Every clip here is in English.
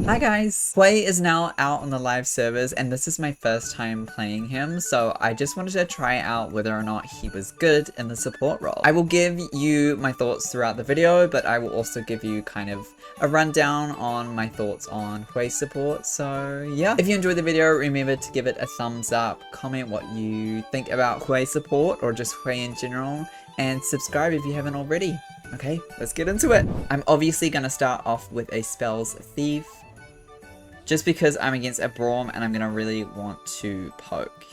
Hi guys! Hwei is now out on the live servers and this is my first time playing him, so I just wanted to try out whether or not he was good in the support role. I will give you my thoughts throughout the video, but I will also give you kind of a rundown on my thoughts on Hwei support, so yeah. If you enjoyed the video, remember to give it a thumbs up, comment what you think about Hwei support or just Hwei in general, and subscribe if you haven't already. Okay, let's get into it. I'm obviously going to start off with a Spells Thief, just because I'm against a Braum and I'm going to really want to poke.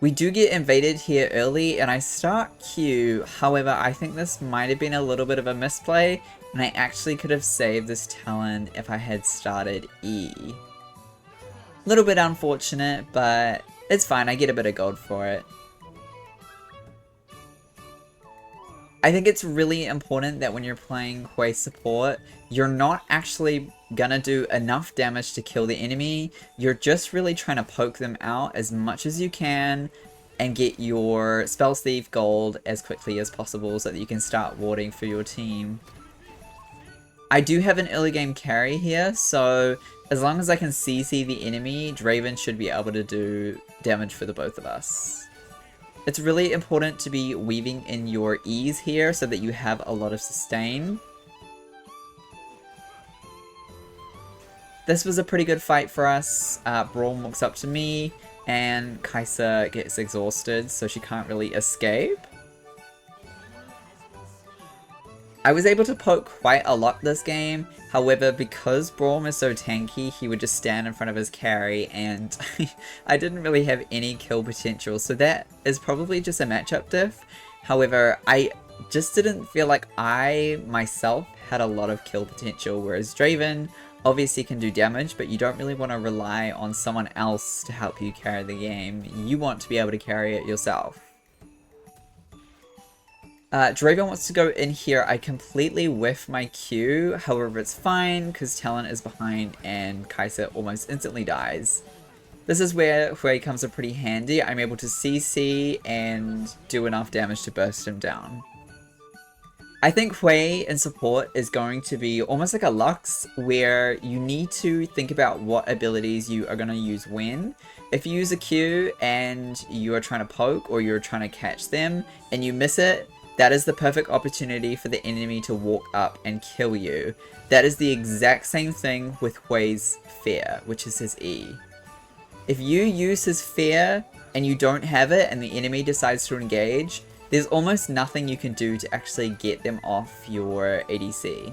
We do get invaded here early and I start Q, however I think this might have been a little bit of a misplay and I actually could have saved this Talon if I had started E. Little bit unfortunate, but it's fine, I get a bit of gold for it. I think it's really important that when you're playing Hwei support, you're not actually gonna do enough damage to kill the enemy. You're just really trying to poke them out as much as you can and get your Spells Thief gold as quickly as possible so that you can start warding for your team. I do have an early game carry here, so as long as I can CC the enemy, Draven should be able to do damage for the both of us. It's really important to be weaving in your E's here so that you have a lot of sustain. This was a pretty good fight for us. Braum walks up to me and Kai'Sa gets exhausted, so she can't really escape. I was able to poke quite a lot this game, however because Braum is so tanky, he would just stand in front of his carry and I didn't really have any kill potential, so that is probably just a matchup diff. However, I just didn't feel like I myself had a lot of kill potential, whereas Draven obviously can do damage, but you don't really want to rely on someone else to help you carry the game. You want to be able to carry it yourself. Draven wants to go in here. I completely whiff my Q, however it's fine because Talon is behind and Kai'Sa almost instantly dies. This is where Hwei comes in pretty handy. I'm able to CC and do enough damage to burst him down. I think Hwei in support is going to be almost like a Lux, where you need to think about what abilities you are going to use when. If you use a Q and you are trying to poke or you're trying to catch them and you miss it, that is the perfect opportunity for the enemy to walk up and kill you. That is the exact same thing with Hwei's Fear, which is his E. If you use his Fear and you don't have it and the enemy decides to engage, there's almost nothing you can do to actually get them off your ADC.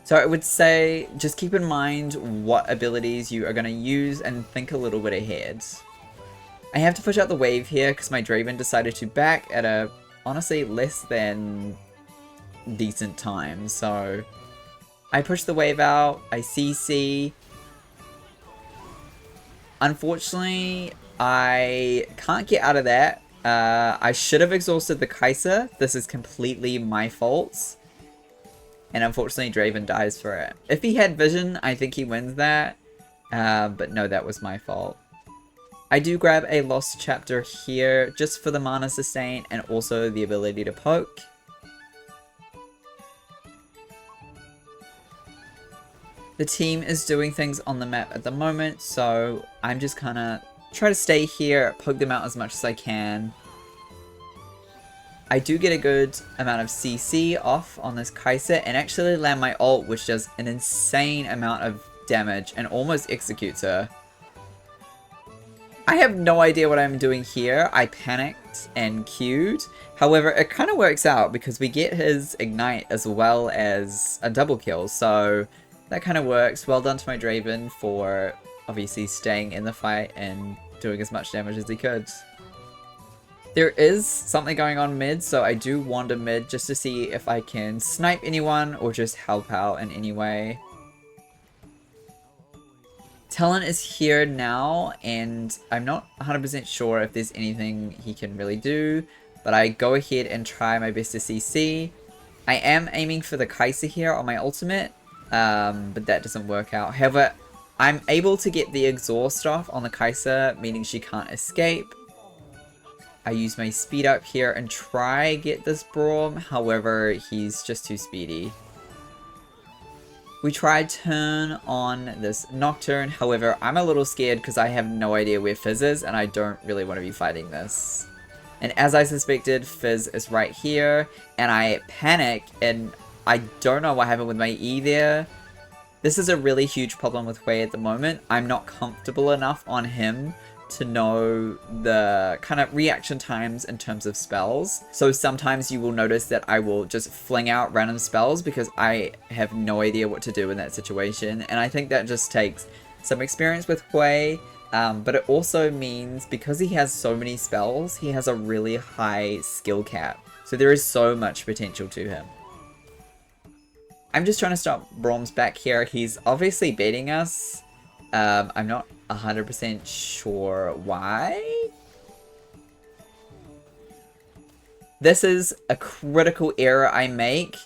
So I would say just keep in mind what abilities you are going to use and think a little bit ahead. I have to push out the wave here because my Draven decided to back at a, honestly, less than decent time. So I push the wave out, I CC. Unfortunately, I can't get out of that. I should have exhausted the Kai'Sa. This is completely my fault. And unfortunately, Draven dies for it. If he had vision, I think he wins that. But no, that was my fault. I do grab a Lost Chapter here just for the mana sustain and also the ability to poke. The team is doing things on the map at the moment, so I'm just kind of try to stay here, poke them out as much as I can. I do get a good amount of CC off on this Kai'Sa and actually land my ult, which does an insane amount of damage and almost executes her. I have no idea what I'm doing here. I panicked and queued. However, it kind of works out because we get his ignite as well as a double kill. So that kind of works. Well done to my Draven for obviously staying in the fight and doing as much damage as he could. There is something going on mid, so I do wander mid just to see if I can snipe anyone or just help out in any way. Talon is here now, and I'm not 100% sure if there's anything he can really do, but I go ahead and try my best to CC. I am aiming for the Kai'Sa here on my ultimate, but that doesn't work out. However, I'm able to get the exhaust off on the Kai'Sa, meaning she can't escape. I use my speed up here and try get this Braum, however, he's just too speedy. We tried turn on this Nocturne, however, I'm a little scared because I have no idea where Fizz is and I don't really want to be fighting this. And as I suspected, Fizz is right here, and I panic, and I don't know what happened with my E there. This is a really huge problem with Hwei at the moment. I'm not comfortable enough on him to know the kind of reaction times in terms of spells. So sometimes you will notice that I will just fling out random spells because I have no idea what to do in that situation. And I think that just takes some experience with Hwei, but it also means because he has so many spells, he has a really high skill cap. So there is so much potential to him. I'm just trying to stop Braum's back here. He's obviously beating us. I'm not 100% sure why. This is a critical error I make.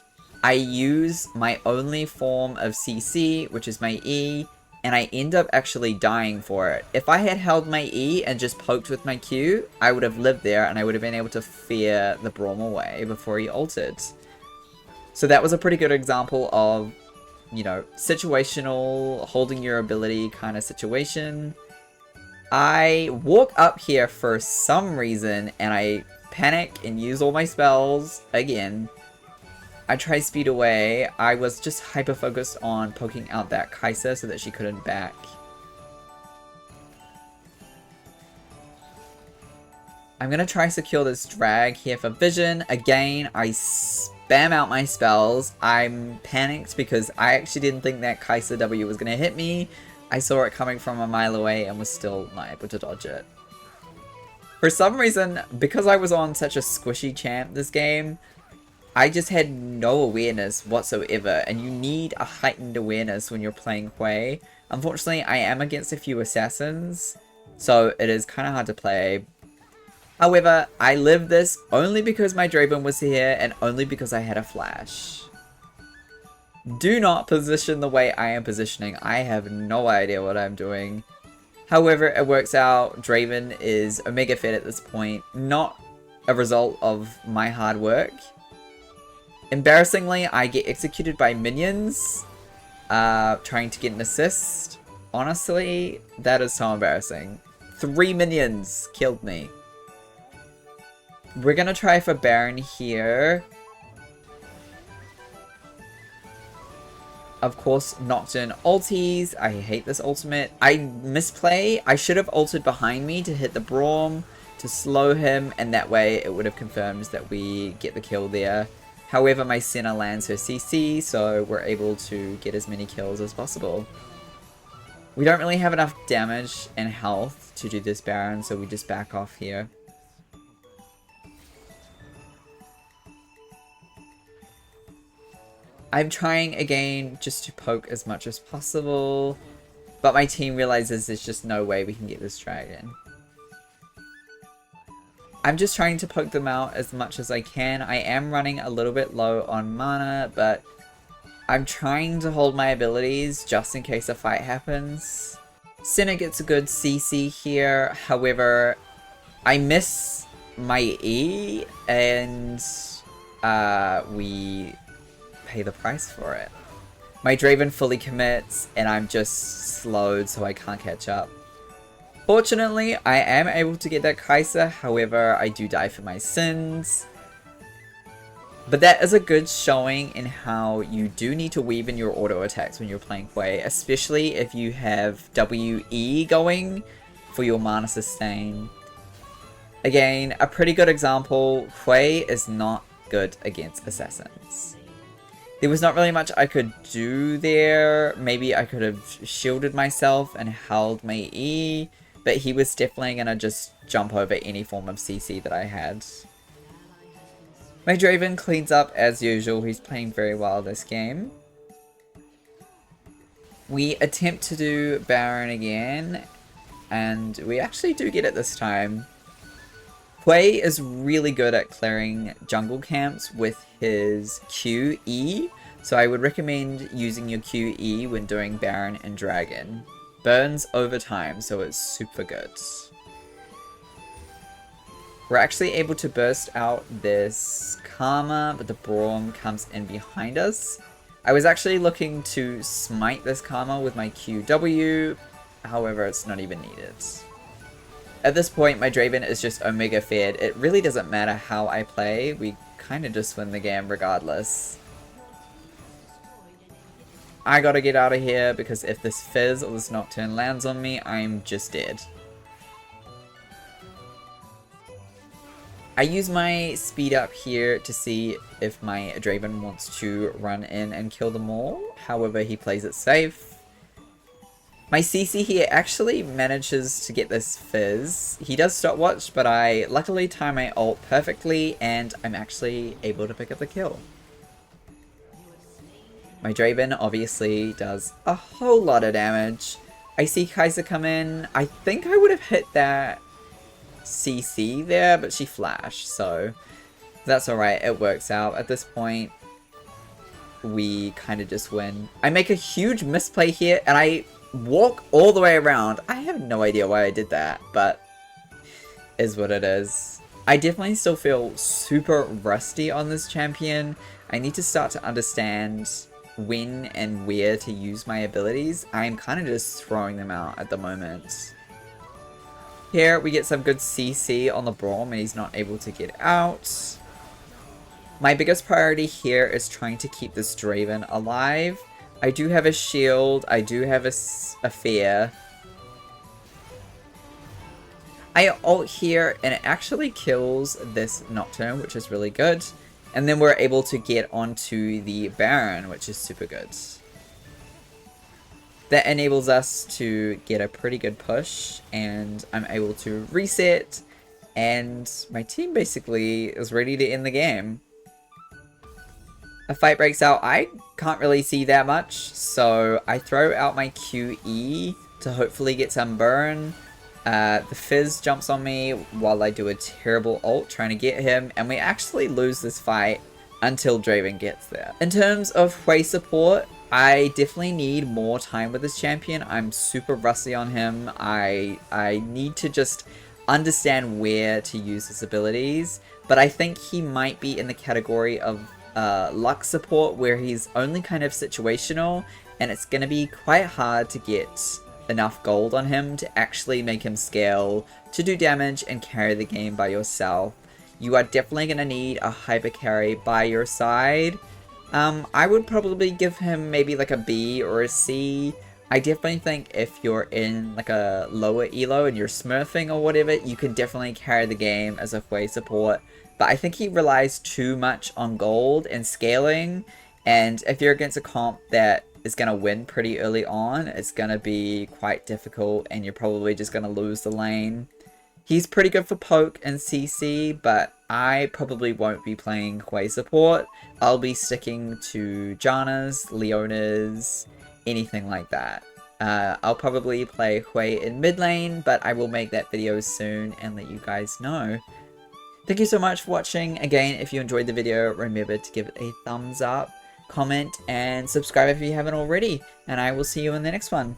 I use my only form of CC, which is my E, and I end up actually dying for it. If I had held my E and just poked with my Q, I would have lived there and I would have been able to fear the Braum away before he ulted. So that was a pretty good example of, you know, situational, holding your ability kind of situation. I walk up here for some reason and I panic and use all my spells again. I try speed away. I was just hyper focused on poking out that Kai'Sa so that she couldn't back. I'm gonna try secure this drag here for vision. Again, I spam out my spells. I'm panicked because I actually didn't think that Kai'Sa W was gonna hit me. I saw it coming from a mile away and was still not able to dodge it. For some reason, because I was on such a squishy champ this game, I just had no awareness whatsoever, and you need a heightened awareness when you're playing Hwei. Unfortunately, I am against a few assassins, so it is kind of hard to play. However, I lived this only because my Draven was here and only because I had a flash. Do not position the way I am positioning. I have no idea what I'm doing. However, it works out. Draven is Omega Fed at this point, not a result of my hard work. Embarrassingly, I get executed by minions trying to get an assist. Honestly, that is so embarrassing. 3 minions killed me. We're gonna try for Baron here. Of course, Nocturne ulties. I hate this ultimate. I misplay. I should have ulted behind me to hit the Braum to slow him, and that way it would have confirmed that we get the kill there. However, my Senna lands her CC, so we're able to get as many kills as possible. We don't really have enough damage and health to do this Baron, so we just back off here. I'm trying again just to poke as much as possible, but my team realizes there's just no way we can get this dragon. I'm just trying to poke them out as much as I can. I am running a little bit low on mana, but I'm trying to hold my abilities just in case a fight happens. Senna gets a good CC here, however, I miss my E, and we pay the price for it. My Draven fully commits, and I'm just slowed so I can't catch up. Fortunately, I am able to get that Kai'Sa, however, I do die for my sins. But that is a good showing in how you do need to weave in your auto attacks when you're playing Hwei, especially if you have WE going for your mana sustain. Again, a pretty good example, Hwei is not good against assassins. There was not really much I could do there. Maybe I could have shielded myself and held my E, but he was definitely going to just jump over any form of CC that I had. My Draven cleans up as usual. He's playing very well this game. We attempt to do Baron again, and we actually do get it this time. Hwei is really good at clearing jungle camps with his QE, so I would recommend using your QE when doing Baron and Dragon. Burns over time, so it's super good. We're actually able to burst out this Karma, but the Braum comes in behind us. I was actually looking to smite this Karma with my QW, however it's not even needed. At this point, my Draven is just Omega fed. It really doesn't matter how I play, we kind of just win the game regardless. I gotta get out of here because if this Fizz or this Nocturne lands on me, I'm just dead. I use my speed up here to see if my Draven wants to run in and kill them all. However, he plays it safe. My CC here actually manages to get this Fizz. He does stopwatch, but I luckily time my ult perfectly and I'm actually able to pick up the kill. My Draven obviously does a whole lot of damage. I see Kai'Sa come in. I think I would have hit that CC there, but she flashed, so that's alright, it works out. At this point, we kind of just win. I make a huge misplay here, and I walk all the way around. I have no idea why I did that, but is what it is. I definitely still feel super rusty on this champion. I need to start to understand when and where to use my abilities. I'm kind of just throwing them out at the moment. Here we get some good CC on the Braum and he's not able to get out. My biggest priority here is trying to keep this Draven alive. I do have a shield, I do have a fear. I ult here and it actually kills this Nocturne, which is really good. And then we're able to get onto the Baron, which is super good. That enables us to get a pretty good push, and I'm able to reset, and my team basically is ready to end the game. A fight breaks out. I can't really see that much, so I throw out my QE to hopefully get some burn. The Fizz jumps on me while I do a terrible ult trying to get him, and we actually lose this fight until Draven gets there. In terms of Hwei support, I definitely need more time with this champion. I'm super rusty on him. I need to just understand where to use his abilities, but I think he might be in the category of luck support where he's only kind of situational, and it's going to be quite hard to get enough gold on him to actually make him scale to do damage and carry the game by yourself. You are definitely going to need a hyper carry by your side. I would probably give him maybe like a B or a C. I definitely think if you're in like a lower elo and you're smurfing or whatever, you can definitely carry the game as a Hwei support. But I think he relies too much on gold and scaling, and if you're against a comp that is going to win pretty early on, it's going to be quite difficult and you're probably just going to lose the lane. He's pretty good for poke and CC, but I probably won't be playing Hwei support. I'll be sticking to Janna's, Leona's, anything like that. I'll probably play Hwei in mid lane, but I will make that video soon and let you guys know. Thank you so much for watching. Again, if you enjoyed the video, remember to give it a thumbs up, comment, and subscribe if you haven't already. And I will see you in the next one.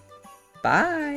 Bye!